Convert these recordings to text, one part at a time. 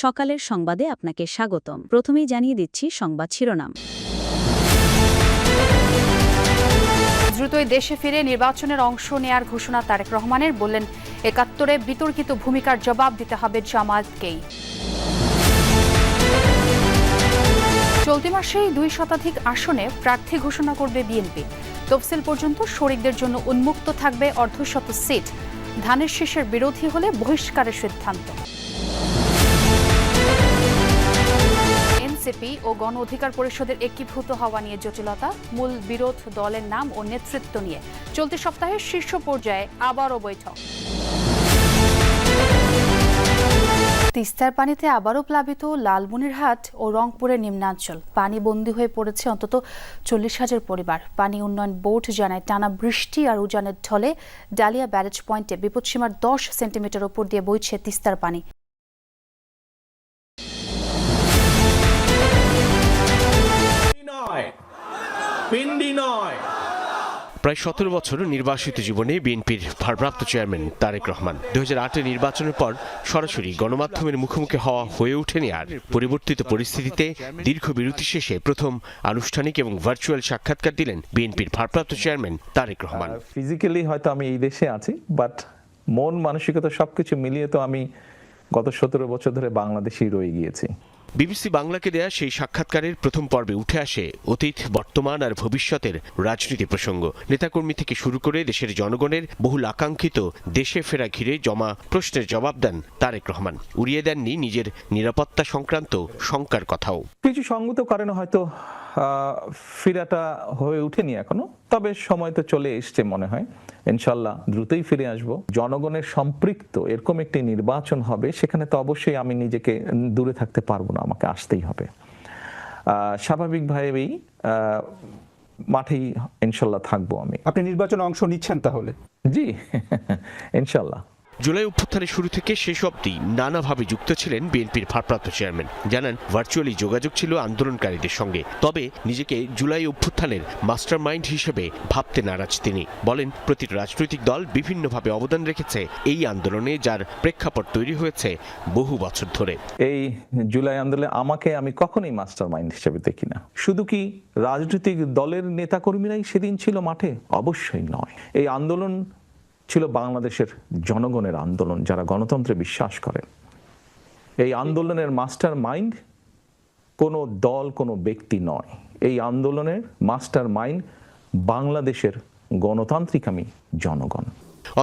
সকালের সংবাদে আপনাকে স্বাগতম। প্রথমেই জানিয়ে দিচ্ছি সংবাদ শিরোনাম। দ্রুতই দেশে ফিরে নির্বাচনের অংশ নেয়ার ঘোষণা তারেক রহমানের, বললেন ৭১-এ বিতর্কিত ভূমিকার জবাব দিতে হবে জামায়াতকেই। চলতি মাসেই ২ শতাধিক আসনে প্রার্থী ঘোষণা করবে বিএনপি। তফসিল পর্যন্ত শরিকদের জন্য উন্মুক্ত থাকবে অর্ধশত সিট। ধানের শীষের বিরোধী হলে বহিষ্কারের সিদ্ধান্ত। এনসিপি ও গণ অধিকার পরিষদের একীভূত হওয়া নিয়ে জটিলতা, মূল বিরোধ দলের নাম ও নেতৃত্ব নিয়ে। চলতি সপ্তাহে শীর্ষ পর্যায়ে আবারও বৈঠক। তিস্তার পানিতে আবারও প্লাবিত লালমনিরহাট ও রংপুরের নিম্নাঞ্চল। পানিবন্দী হয়ে পড়েছে অন্তত ৪০,০০০ পরিবার। পানি উন্নয়ন বোর্ড জানায়, টানা বৃষ্টি আর উজানের ঢলে ডালিয়া ব্যারেজ পয়েন্টে বিপদসীমার ১০ সেন্টিমিটার উপর দিয়ে বইছে তিস্তার পানি। প্রায় ১৭ বছর নির্বাসিত জীবনে বিএনপির ভারপ্রাপ্ত চেয়ারম্যান তারেক রহমান ২০০৮-এর নির্বাচনের পর সরাসরি গণমাধ্যমের মুখোমুখি হওয়া হয়ে ওঠেনি আর। পরিবর্তিত পরিস্থিতিতে দীর্ঘ বিরতি শেষে প্রথম আনুষ্ঠানিক এবং ভার্চুয়াল সাক্ষাৎকার দিলেন বিএনপির ভারপ্রাপ্ত চেয়ারম্যান তারেক রহমান। ফিজিক্যালি হয়তো আমি এই দেশে আছি, বাট মন মানসিকতা সবকিছু মিলিয়ে তো আমি গত ১৭ বছর ধরে বাংলাদেশেই রয়ে গিয়েছি। বিবিসি বাংলাকে দেয়া সেই সাক্ষাৎকারের প্রথম পর্বে উঠে আসে অতীত, বর্তমান আর ভবিষ্যতের রাজনীতি প্রসঙ্গ। নেতাকর্মী থেকে শুরু করে দেশের জনগণের বহুল আকাঙ্ক্ষিত দেশে ফেরা ঘিরে জমা প্রশ্নের জবাব দেন তারেক রহমান। উড়িয়ে দেননি নিজের নিরাপত্তা সংক্রান্ত শঙ্কার কথাও। কিছু সঙ্গত কারণে হয়তো ফিরাটা হয়ে ওঠেনি এখনো, তবে সময় তো চলে এসছে মনে হয়। ইনশাল্লাহ দ্রুতই ফিরে আসব। জনগণের সম্পৃক্ত এরকম একটি নির্বাচন হবে, সেখানে তো অবশ্যই আমি নিজেকে দূরে থাকতে পারবো না, আমাকে আসতেই হবে। স্বাভাবিকভাবেই মাঠেই ইনশাল্লাহ থাকবো আমি। আপনি নির্বাচনে অংশ নিচ্ছেন তাহলে? জি, ইনশাল্লাহ। জুলাই অভ্যুত্থানের শুরু থেকে শেষ অবধি নানাভাবে যুক্ত ছিলেন বিএনপির ভারপ্রাপ্ত চেয়ারম্যান। জানান, ভার্চুয়ালি যোগাযোগ ছিল আন্দোলনকারীদের সঙ্গে, তবে নিজেকে জুলাই অভ্যুত্থানের মাস্টার মাইন্ড হিসেবে ভাবতে নারাজ তিনি। বলেন, প্রতিটি রাজনৈতিক দল বিভিন্নভাবে অবদান রেখেছে এই আন্দোলনে, যার প্রেক্ষাপট তৈরি হয়েছে বহু বছর ধরে। এই জুলাই আন্দোলনে আমাকে আমি কখনোই মাস্টার মাইন্ড হিসেবে দেখি না। শুধু কি রাজনৈতিক দলের নেতাকর্মীরাই সেদিন ছিল মাঠে? অবশ্যই নয়। এই আন্দোলন ছিল বাংলাদেশের জনগণের আন্দোলন, যারা গণতন্ত্রে বিশ্বাস করেন। এই আন্দোলনের মাস্টার মাইন্ড কোনো দল, কোনো ব্যক্তি নয়। এই আন্দোলনের মাস্টার মাইন্ড বাংলাদেশের গণতান্ত্রিকামী জনগণ।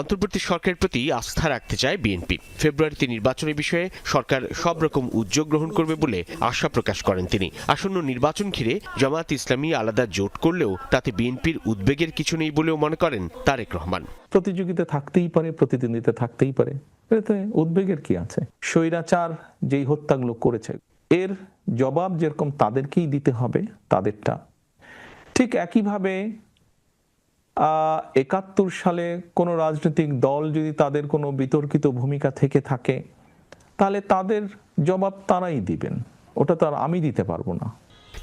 অন্তর্বর্তী সরকারের প্রতি আস্থা রাখতে চায় বিএনপি। ফেব্রুয়ারিতে নির্বাচনের বিষয়ে সরকার সব রকম উদ্যোগ গ্রহণ করবে বলে আশা প্রকাশ করেন তিনি। আসন্ন নির্বাচন ঘিরে জামায়াত ইসলামী আলাদা জোট করলেও তাতে বিএনপির উদ্বেগের কিছু নেই বলেও মনে করেন তারেক রহমান। প্রতিযোগিতা থাকতেই পারে, প্রতিদ্বন্দ্বিতা থাকতেই পারে, এতে উদ্বেগের কি আছে? স্বৈরাচার যেই হত্যাগুলো করেছে, এর জবাব যেরকম তাদেরকেই দিতে হবে তাদেরটা, ঠিক একইভাবে ৭১ সালে কোনো রাজনৈতিক দল যদি তাদের কোনো বিতর্কিত ভূমিকা থেকে থাকে, তাহলে তাদের জবাব তারাই দিবেন, ওটা তো আর আমি দিতে পারবো না।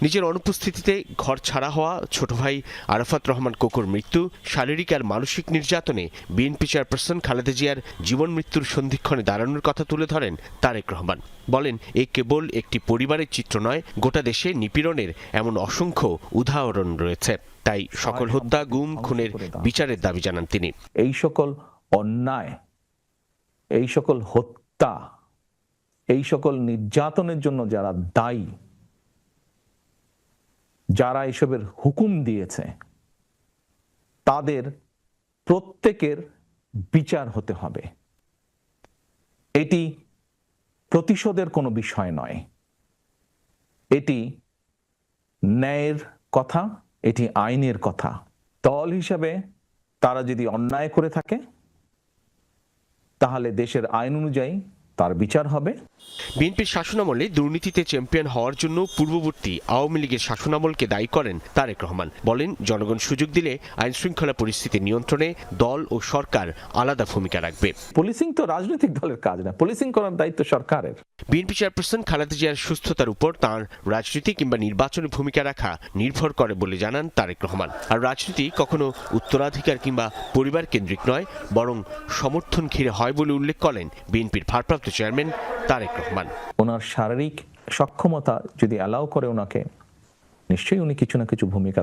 নিজের অনুপস্থিতিতে ঘর ছাড়া হওয়া ছোট ভাই আরাফাত রহমান কোকোর মৃত্যু, শারীরিক আর মানসিক নির্যাতনে বিএনপি চেয়ারপারসন খালেদা জিয়ার জীবন মৃত্যুর সন্ধিক্ষণে দাঁড়ানোর কথা তুলে ধরেন তারেক রহমান। বলেন, এ কেবল একটি পরিবারের চিত্র নয়, গোটা দেশে নিপীড়নের এমন অসংখ্য উদাহরণ রয়েছে। তাই সকল হত্যা, গুম, খুনের বিচারের দাবি জানান তিনি। এই সকল অন্যায়, এই সকল হত্যা, এই সকল নির্যাতনের জন্য যারা দায়ী, যারা এসবের হুকুম দিয়েছে, তাদের প্রত্যেকের বিচার হতে হবে। এটি প্রতিশোধের কোনো বিষয় নয়, এটি ন্যায়ের কথা, এটি আইনের কথা। দল হিসাবে তারা যদি অন্যায় করে থাকে, তাহলে দেশের আইন অনুযায়ী তার বিচার হবে। বিএনপির শাসনামলে দুর্নীতিতে চ্যাম্পিয়ন হওয়ার জন্য পূর্ববর্তী আওয়ামী লীগের শাসনামলকে দায়ী করেন তারেক রহমান। বলেন, জনগণ সুযোগ দিলে আইন শৃঙ্খলা পরিস্থিতি নিয়ন্ত্রণে দল ও সরকার আলাদা ভূমিকা রাখবে। পুলিশিং তো রাজনৈতিক দলের কাজ না, পুলিশিং করার দায়িত্ব সরকারের। বিএনপি চেয়ারপারসন খালেদা জিয়ার সুস্থতার উপর তাঁর রাজনীতি কিংবা নির্বাচনী ভূমিকা রাখা নির্ভর করে বলে জানান তারেক রহমান। আর রাজনীতি কখনো উত্তরাধিকার কিংবা পরিবার কেন্দ্রিক নয়, বরং সমর্থন ঘিরে হয় বলে উল্লেখ করেন বিএনপির ভারপ্রাপ্ত চেয়ারম্যান তারেক রহমান। ওনার শারীরিক সক্ষমতা যদি অ্যালাউ করে ওনাকে, নিশ্চয়ই উনি কিছু না কিছু ভূমিকা।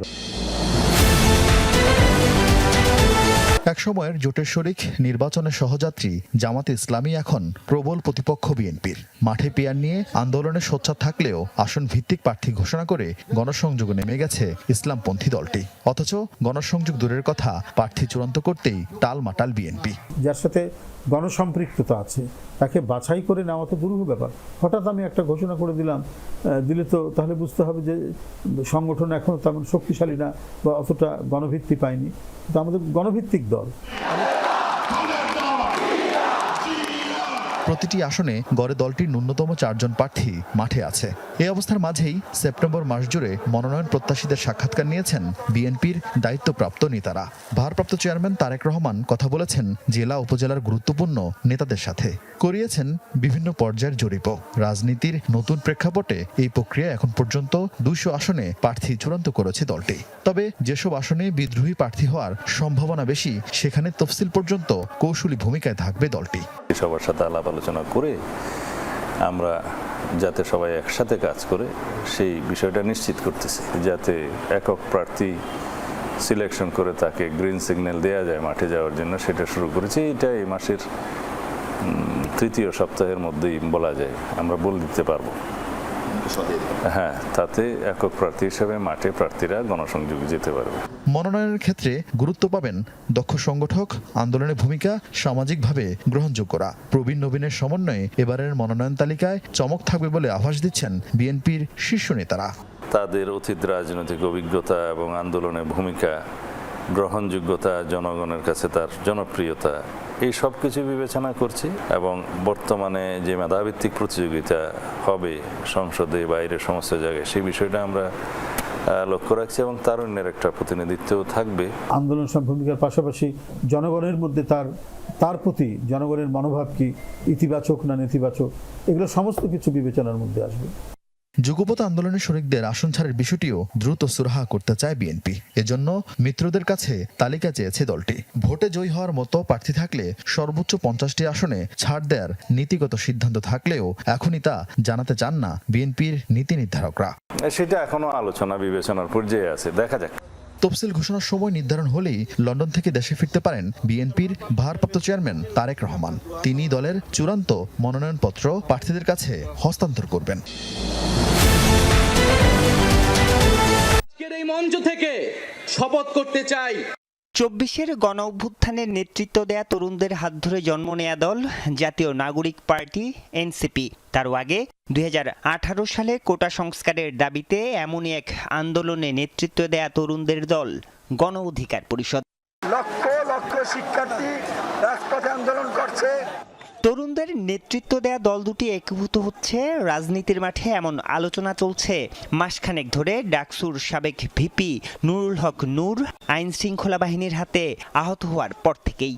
একসময়ের জোটের শরিক নির্বাচনের সহযাত্রী জামাতে ইসলামী এখন প্রবল প্রতিপক্ষ বিএনপির। মাঠে পিয়ার নিয়ে আন্দোলনে সোচ্চার থাকলেও আসন ভিত্তিক প্রার্থী ঘোষণা করে গণসংযোগে নেমে গেছে ইসলামপন্থী দলটি। অথচ গণসংযোগ দূরের কথা, প্রার্থী চূড়ান্ত করতেই টালমাটাল বিএনপি। যার সাথে গণসম্পৃক্ততা আছে তাকে বাছাই করে নেওয়া তো দুরূহ ব্যাপার। হঠাৎ আমি একটা ঘোষণা করে দিলে তো তাহলে বুঝতে হবে যে সংগঠন এখনো তেমন শক্তিশালী না বা অতটা গণভিত্তি পায়নি। কিন্তু আমাদের গণভিত্তিক দল। প্রতিটি আসনে গড়ে দলটির ন্যূনতম 4 জন প্রার্থী মাঠে আছে। এই অবস্থার মাঝেই সেপ্টেম্বর মাস জুড়ে মনোনয়ন প্রত্যাশীদের সাক্ষাৎকার নিয়েছেন বিএনপির দায়িত্বপ্রাপ্ত নেতারা। ভারপ্রাপ্ত চেয়ারম্যান তারেক রহমান কথা বলেছেন জেলা উপজেলার গুরুত্বপূর্ণ নেতাদের সাথে, করিয়েছেন বিভিন্ন পর্যায়ের জরিপও। রাজনীতির নতুন প্রেক্ষাপটে এই প্রক্রিয়া এখন পর্যন্ত 200 আসনে প্রার্থী চূড়ান্ত করেছে দলটি। তবে যেসব আসনে বিদ্রোহী প্রার্থী হওয়ার সম্ভাবনা বেশি, সেখানে তফসিল পর্যন্ত কৌশলী ভূমিকায় থাকবে দলটি। সবার সাথে আলাপ আলোচনা করে আমরা যাতে সবাই একসাথে কাজ করে সেই বিষয়টা নিশ্চিত করতেছি, যাতে একক প্রার্থী সিলেকশন করে তাকে গ্রিন সিগন্যাল দেওয়া যায় মাঠে যাওয়ার জন্য, সেটা শুরু করেছি। এটা এই মাসের 3য় সপ্তাহের মধ্যেই বলা যায়, আমরা বলে দিতে পারবো। হ্যাঁ, তাতে একক প্রার্থী হিসেবে মাঠে প্রার্থীরা গণসংযোগে যেতে পারবে। মনোনয়নের ক্ষেত্রে গুরুত্ব পাবেন দক্ষ সংগঠক, আন্দোলনের ভূমিকা সামাজিকভাবে গ্রহণযোগ্যরা। প্রবীণ নবীনের সমন্বয়ে এবারের মনোনয়ন তালিকায় চমক থাকবে বলে আভাস দিচ্ছেন বিএনপির শীর্ষ নেতারা। তাদের অতীত রাজনৈতিক অভিজ্ঞতা এবং আন্দোলনের ভূমিকা, গ্রহণযোগ্যতা, জনগণের কাছে তার জনপ্রিয়তা, এই সব কিছু বিবেচনা করছি। এবং বর্তমানে যে মেধাভিত্তিক প্রতিযোগিতা হবে সংসদে, বাইরে সমস্ত জায়গায়, সেই বিষয়টা আমরা লক্ষ্য রাখছি এবং তারুণ্যের একটা প্রতিনিধিত্ব থাকবে। আন্দোলন ভূমিকার পাশাপাশি জনগণের মধ্যে তার প্রতি জনগণের মনোভাব কি, ইতিবাচক না নেতিবাচক, এগুলো সমস্ত কিছু বিবেচনার মধ্যে আসবে। যুগপৎ আন্দোলনের শরিকদের আসন ছাড়ের বিষয়টিও দ্রুত সুরাহা করতে চায় বিএনপি। এজন্য মিত্রদের কাছে তালিকা চেয়েছে দলটি। ভোটে জয়ী হওয়ার মতো প্রার্থী থাকলে সর্বোচ্চ 50টি আসনে ছাড় দেওয়ার নীতিগত সিদ্ধান্ত থাকলেও এখনই তা জানাতে চান না বিএনপির নীতি নির্ধারকরা। সেটা এখনো আলোচনা বিবেচনার পর্যায়ে আছে, দেখা যাক। তফসিল ঘোষণার সময় নির্ধারণ হলেই লন্ডন থেকে দেশে ফিরতে পারেন বিএনপির ভারপ্রাপ্ত চেয়ারম্যান তারেক রহমান। তিনি দলের চূড়ান্ত মনোনয়নপত্র প্রার্থীদের কাছে হস্তান্তর করবেন। এই মঞ্চ থেকে শপথ করতে চাই, 24-এর গণ অভ্যুত্থানের নেতৃত্ব দেয়া তরুণদের হাত ধরে জন্ম নেয়া দল জাতীয় নাগরিক পার্টি এনসিপি। তারও আগে 2018 সালে কোটা সংস্কারের দাবিতে এমনই এক আন্দোলনে নেতৃত্ব দেয়া তরুণদের দল গণ অধিকার পরিষদ। লক্ষ লক্ষ শিক্ষার্থী রাজপথে আন্দোলন করছে। তরুণদের নেতৃত্ব দেয়া দল দুটি একীভূত হচ্ছে রাজনীতির মাঠে, এমন আলোচনা চলছে মাসখানেক ধরে ডাকসুর সাবেক ভিপি নুরুল হক নূর আইন শৃঙ্খলা বাহিনীর হাতে আহত হওয়ার পর থেকেই।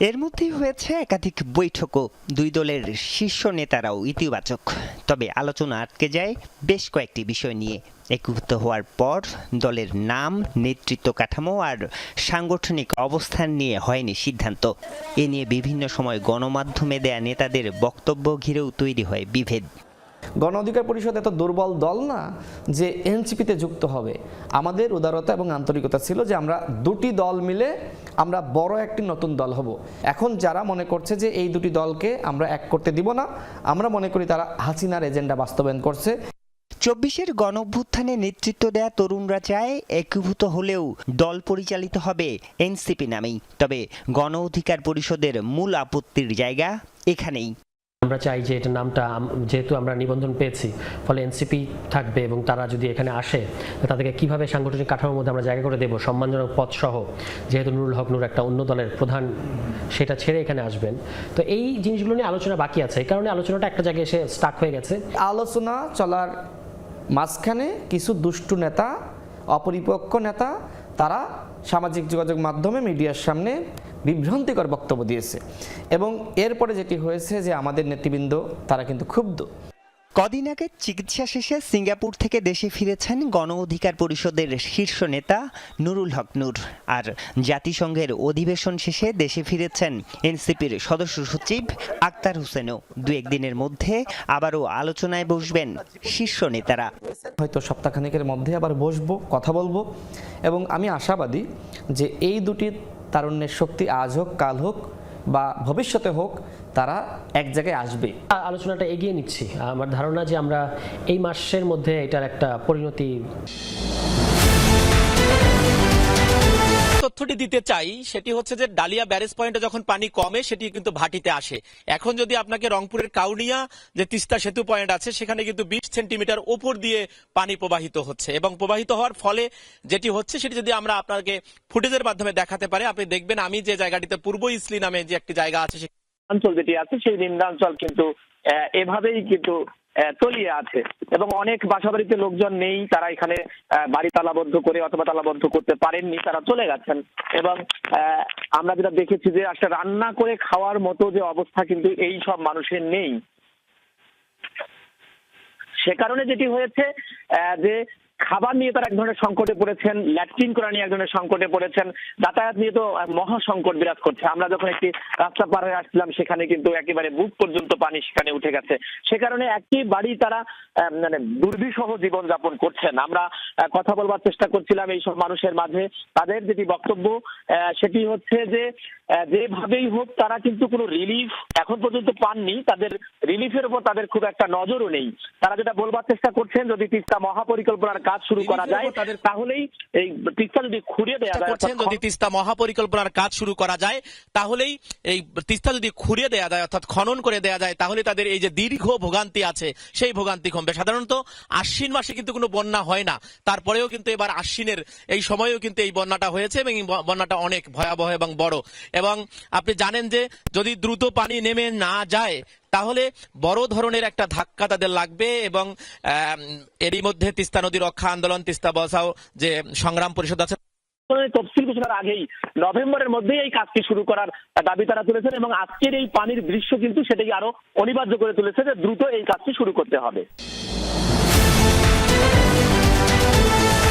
এর মধ্যেই হয়েছে একাধিক বৈঠকও। দুই দলের শীর্ষ নেতারাও ইতিবাচক, তবে আলোচনা আটকে যায় বেশ কয়েকটি বিষয় নিয়ে। একীভূত হওয়ার পর দলের নাম, নেতৃত্ব কাঠামো আর সাংগঠনিক অবস্থান নিয়ে হয়নি সিদ্ধান্ত। এ নিয়ে বিভিন্ন সময় গণমাধ্যমে দেয়া নেতাদের বক্তব্য ঘিরেও তৈরি হয় বিভেদ। গণ অধিকার পরিষদ এত দুর্বল দল না যে এনসিপিতে যুক্ত হবে। আমাদের উদারতা এবং আন্তরিকতা ছিল যে আমরা দুটি দল মিলে আমরা বড় একটি নতুন দল হব। এখন যারা মনে করছে যে এই দুটি দলকে আমরা এক করতে দিব না, আমরা মনে করি তারা হাসিনার এজেন্ডা বাস্তবায়ন করছে। 24-এর গণ অভ্যুত্থানে নেতৃত্ব দেয়া তরুণরা চায় একীভূত হলেও দল পরিচালিত হবে এনসিপি নামেই। তবে গণ অধিকার পরিষদের মূল আপত্তির জায়গা এখানেই। আমরা চাই যে এটা নামটা, যেহেতু আমরা নিবন্ধন পেয়েছি, ফলে এনসিপি থাকবে এবং তারা যদি এখানে আসে তাদেরকে কিভাবে সাংগঠনিক কাঠামোর মধ্যে আমরা জায়গা করে দেব, সম্মানজনক পদ সহ, যেহেতু নুরুল হক নূর একটা অন্য দলের প্রধান, সেটা ছেড়ে এখানে আসবেন। তো এই জিনিসগুলো নিয়ে আলোচনা বাকি আছে, এই কারণে আলোচনাটা একটা জায়গায় এসে স্টাক হয়ে গেছে। আলোচনা চলার মাঝখানে কিছু দুষ্টু নেতা, অপরিপক্ক নেতা, তারা সামাজিক যোগাযোগ মাধ্যমে মিডিয়ার সামনে বিভ্রান্তিকর বক্তব্য দিয়েছে এবং এরপরে যেটি হয়েছে যে আমাদের নেতৃবৃন্দ তারা কিন্তু ক্ষুব্ধ। কদিন আগে চিকিৎসা শেষে সিঙ্গাপুর থেকে দেশে ফিরেছেন গণ অধিকার পরিষদের শীর্ষ নেতা নুরুল হক নূর। আর জাতিসংঘের অধিবেশন শেষে দেশে ফিরেছেন এনসিপির সদস্য সচিব আক্তার হোসেনও। দু একদিনের মধ্যে আবারও আলোচনায় বসবেন শীর্ষ নেতারা। হয়তো সপ্তাহখানেকের মধ্যে আবার বসবো, কথা বলবো এবং আমি আশাবাদী যে এই দুটি তারুণ্যের শক্তি আজ হোক, কাল হোক বা ভবিষ্যতে হোক, তারা এক জায়গায় আসবে। আলোচনাটা এগিয়ে নিচ্ছি। আমার ধারণা যে আমরা এই মাসের মধ্যে এটার একটা পরিণতি। তথ্যটি দিতে চাই সেটি হচ্ছে যে ডালিয়া ব্যারেজ পয়েন্টে যখন পানি কমে সেটি কিন্তু ভাটিতে আসে। এখন যদি আপনাকে রংপুরের কাউনিয়া যে তিস্তা সেতু পয়েন্ট আছে সেখানে কিন্তু 20 সেন্টিমিটার উপর দিয়ে পানি প্রবাহিত হচ্ছে এবং প্রবাহিত হওয়ার ফলে যেটি হচ্ছে সেটি যদি আমরা আপনাকে ফুটেজের মাধ্যমে দেখাতে পারি, আপনি দেখবেন আমি যে জায়গাটিতে পূর্ব ইসলি নামে যে একটি জায়গা আছে অঞ্চল যেটি আছে সেই নিম্নাঞ্চল কিন্তু এভাবেই কিন্তু তলিয়ে আছে এবং অনেক বাসাবাড়িতে লোকজন নেই, তারা এখানে বাড়ি তালাবদ্ধ করে অথবা তালাবদ্ধ করতে পারেননি, তারা চলে গেছেন এবং আমরা যেটা দেখেছি যে একটা রান্না করে খাওয়ার মতো যে অবস্থা কিন্তু এই সব মানুষের নেই। সে কারণে যেটি হয়েছে যে খাবার নিয়ে তারা এক ধরনের সংকটে পড়েছেন, ল্যাট্রিন করা নিয়ে এক ধরনের সংকটে পড়েছেন, যাতায়াত নিয়ে তো মহা সংকট বিরাজ করছে। আমরা যখন একটি রাস্তা পার হয়ে আসছিলাম সেখানে কিন্তু একেবারে বুক পর্যন্ত পানি সেখানে উঠে গেছে। সে কারণে একটি বাড়ি তারা মানে দুর্বিষহ জীবনযাপন করছেন। আমরা কথা বলবার চেষ্টা করছিলাম এই সব মানুষের মাঝে, তাদের যেটি বক্তব্য সেটি হচ্ছে যে যেভাবেই হোক তারা কিন্তু কোনো রিলিফ এখন পর্যন্ত পাননি, তাদের রিলিফের উপর তাদের খুব একটা নজরও নেই। তারা যেটা বলবার চেষ্টা করছেন যদি তিস্তা মহাপরিকল্পনার কাজ শুরু করা যায় তাহলেই এই তিস্তা যদি খুঁড়িয়ে দেওয়া যায়, যদি তিস্তা মহাপরিকল্পনার কাজ শুরু করা যায় তাহলেই এই তিস্তা যদি খুঁড়িয়ে দেওয়া যায় অর্থাৎ খনন করে দেওয়া যায় তাহলে তাদের এই যে দীর্ঘ ভোগান্তি আছে সেই ভোগান্তি কমবে। সাধারণত আশ্বিন মাসে কিন্তু কোনো বন্যা হয় না, তারপরেও কিন্তু এবার আশ্বিনের এই সময়েও কিন্তু এই বন্যাটা হয়েছে এবং এই বন্যাটা অনেক ভয়াবহ এবং বড়। এবং আপনি জানেন যে যদি দ্রুত পানি নেমে না যায় তাহলে বড় ধরনের একটা ধাক্কা তাদের লাগবে এবং এরই মধ্যে তিস্তা নদী রক্ষা আন্দোলন, তিস্তা বচাও যে সংগ্রাম পরিষদ আছে, তফসিল ঘোষণার আগেই নভেম্বরের মধ্যেই এই কাজটি শুরু করার দাবি তারা তুলেছেন এবং আজকের এই পানির দৃশ্য কিন্তু সেটাকে আরো অনিবার্য করে তুলেছে যে দ্রুত এই কাজটি শুরু করতে হবে।